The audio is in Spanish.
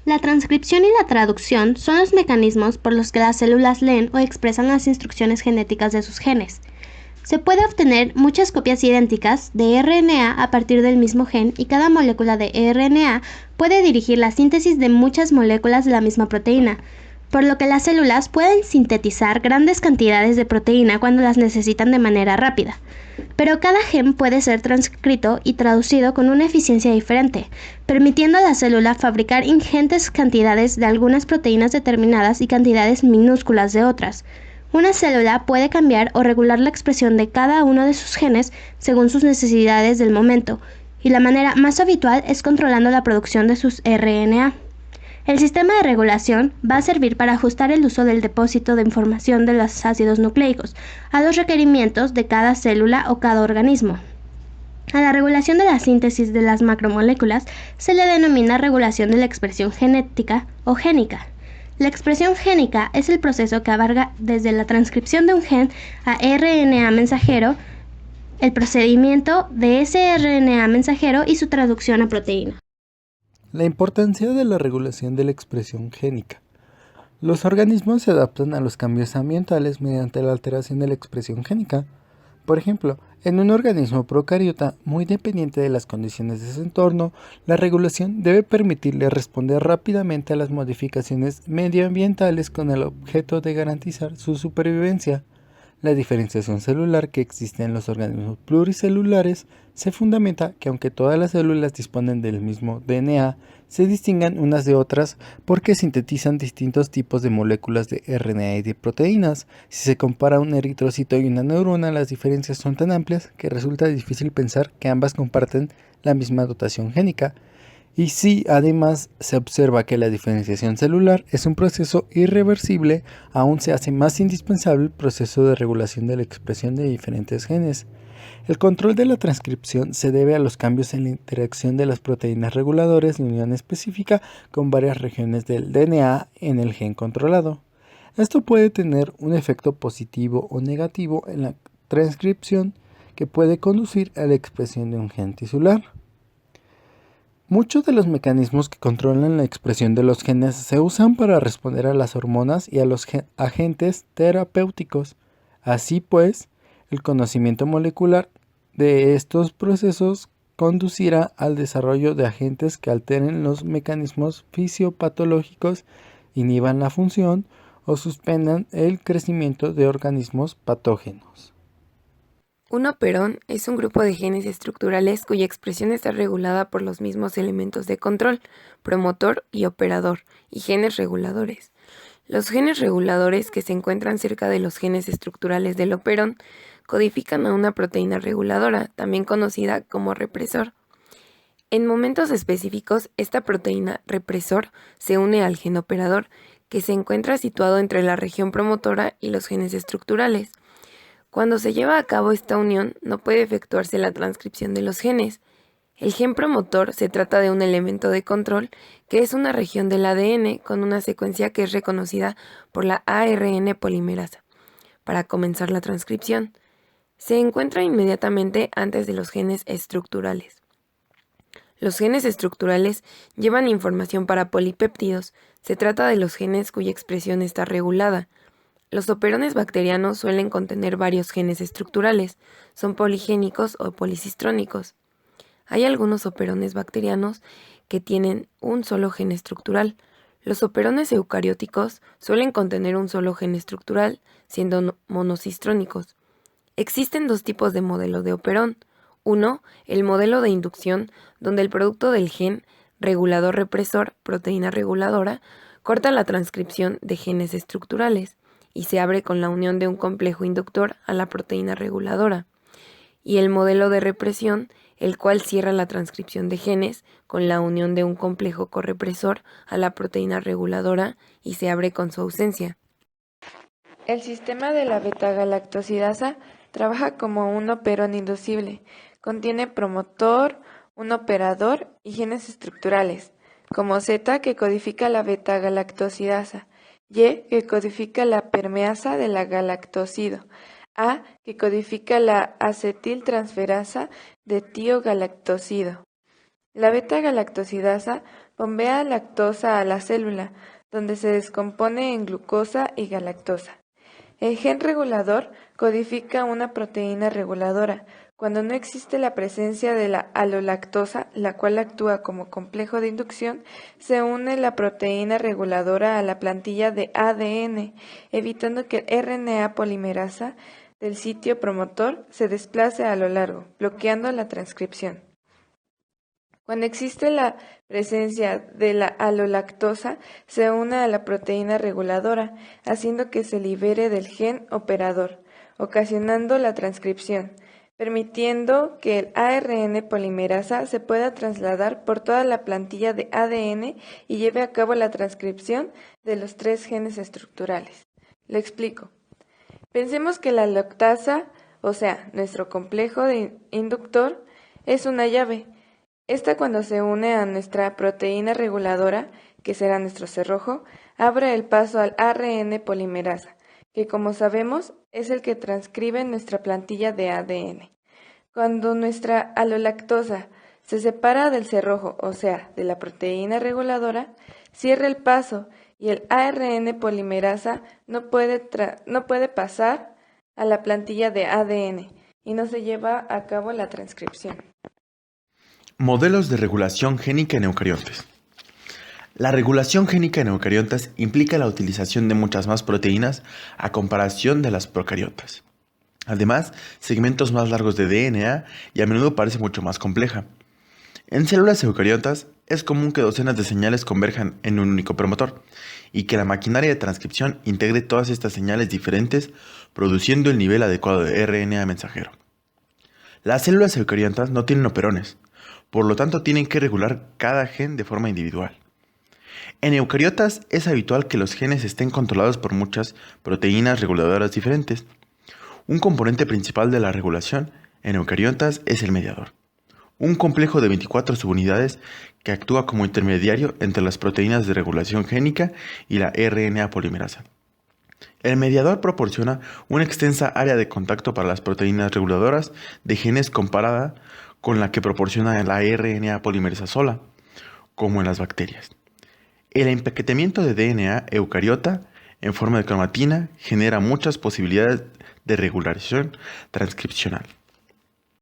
La transcripción y la traducción son los mecanismos por los que las células leen o expresan las instrucciones genéticas de sus genes. Se puede obtener muchas copias idénticas de RNA a partir del mismo gen y cada molécula de RNA puede dirigir la síntesis de muchas moléculas de la misma proteína, por lo que las células pueden sintetizar grandes cantidades de proteína cuando las necesitan de manera rápida. Pero cada gen puede ser transcrito y traducido con una eficiencia diferente, permitiendo a la célula fabricar ingentes cantidades de algunas proteínas determinadas y cantidades minúsculas de otras. Una célula puede cambiar o regular la expresión de cada uno de sus genes según sus necesidades del momento, y la manera más habitual es controlando la producción de sus RNA. El sistema de regulación va a servir para ajustar el uso del depósito de información de los ácidos nucleicos a los requerimientos de cada célula o cada organismo. A la regulación de la síntesis de las macromoléculas se le denomina regulación de la expresión genética o génica. La expresión génica es el proceso que abarca desde la transcripción de un gen a RNA mensajero, el procedimiento de ese RNA mensajero y su traducción a proteína. La importancia de la regulación de la expresión génica. Los organismos se adaptan a los cambios ambientales mediante la alteración de la expresión génica. Por ejemplo, en un organismo procariota muy dependiente de las condiciones de su entorno, la regulación debe permitirle responder rápidamente a las modificaciones medioambientales con el objeto de garantizar su supervivencia. La diferenciación celular que existe en los organismos pluricelulares se fundamenta que aunque todas las células disponen del mismo DNA, se distingan unas de otras porque sintetizan distintos tipos de moléculas de RNA y de proteínas. Si se compara un eritrocito y una neurona, las diferencias son tan amplias que resulta difícil pensar que ambas comparten la misma dotación génica. Y si además se observa que la diferenciación celular es un proceso irreversible, aún se hace más indispensable el proceso de regulación de la expresión de diferentes genes. El control de la transcripción se debe a los cambios en la interacción de las proteínas reguladoras de unión específica con varias regiones del DNA en el gen controlado. Esto puede tener un efecto positivo o negativo en la transcripción que puede conducir a la expresión de un gen tisular. Muchos de los mecanismos que controlan la expresión de los genes se usan para responder a las hormonas y a los agentes terapéuticos. Así pues, el conocimiento molecular de estos procesos conducirá al desarrollo de agentes que alteren los mecanismos fisiopatológicos, inhiban la función o suspendan el crecimiento de organismos patógenos. Un operón es un grupo de genes estructurales cuya expresión está regulada por los mismos elementos de control, promotor y operador, y genes reguladores. Los genes reguladores que se encuentran cerca de los genes estructurales del operón codifican a una proteína reguladora, también conocida como represor. En momentos específicos, esta proteína represor se une al gen operador, que se encuentra situado entre la región promotora y los genes estructurales. Cuando se lleva a cabo esta unión, no puede efectuarse la transcripción de los genes. El gen promotor se trata de un elemento de control que es una región del ADN con una secuencia que es reconocida por la ARN polimerasa. Para comenzar la transcripción, se encuentra inmediatamente antes de los genes estructurales. Los genes estructurales llevan información para polipéptidos. Se trata de los genes cuya expresión está regulada. Los operones bacterianos suelen contener varios genes estructurales, son poligénicos o policistrónicos. Hay algunos operones bacterianos que tienen un solo gen estructural. Los operones eucarióticos suelen contener un solo gen estructural, siendo monocistrónicos. Existen dos tipos de modelo de operón. Uno, el modelo de inducción, donde el producto del gen regulador represor, proteína reguladora, corta la transcripción de genes estructurales y se abre con la unión de un complejo inductor a la proteína reguladora, y el modelo de represión, el cual cierra la transcripción de genes con la unión de un complejo correpresor a la proteína reguladora y se abre con su ausencia. El sistema de la beta-galactosidasa trabaja como un operón inducible. Contiene promotor, un operador y genes estructurales, como Z, que codifica la beta-galactosidasa, Y, que codifica la permeasa de la galactosido, A, que codifica la acetiltransferasa de tiogalactosido. La beta-galactosidasa bombea lactosa a la célula, donde se descompone en glucosa y galactosa. El gen regulador codifica una proteína reguladora. Cuando no existe la presencia de la alolactosa, la cual actúa como complejo de inducción, se une la proteína reguladora a la plantilla de ADN, evitando que el RNA polimerasa del sitio promotor se desplace a lo largo, bloqueando la transcripción. Cuando existe la presencia de la alolactosa, se une a la proteína reguladora, haciendo que se libere del gen operador, ocasionando la transcripción, permitiendo que el ARN polimerasa se pueda trasladar por toda la plantilla de ADN y lleve a cabo la transcripción de los 3 genes estructurales. Lo explico. Pensemos que la lactasa, o sea, nuestro complejo de inductor, es una llave. Esta, cuando se une a nuestra proteína reguladora, que será nuestro cerrojo, abre el paso al ARN polimerasa, que como sabemos es el que transcribe nuestra plantilla de ADN. Cuando nuestra alolactosa se separa del cerrojo, o sea, de la proteína reguladora, cierra el paso y el ARN polimerasa no puede pasar a la plantilla de ADN y no se lleva a cabo la transcripción. Modelos de regulación génica en eucariontes. La regulación génica en eucariontas implica la utilización de muchas más proteínas a comparación de las procariotas. Además, segmentos más largos de DNA y a menudo parece mucho más compleja. En células eucariotas es común que docenas de señales converjan en un único promotor y que la maquinaria de transcripción integre todas estas señales diferentes, produciendo el nivel adecuado de RNA mensajero. Las células eucariotas no tienen operones, por lo tanto tienen que regular cada gen de forma individual. En eucariotas es habitual que los genes estén controlados por muchas proteínas reguladoras diferentes. Un componente principal de la regulación en eucariotas es el mediador, un complejo de 24 subunidades que actúa como intermediario entre las proteínas de regulación génica y la RNA polimerasa. El mediador proporciona una extensa área de contacto para las proteínas reguladoras de genes comparada con la que proporciona la RNA polimerasa sola, como en las bacterias. El empaquetamiento de DNA eucariota en forma de cromatina genera muchas posibilidades de regulación transcripcional.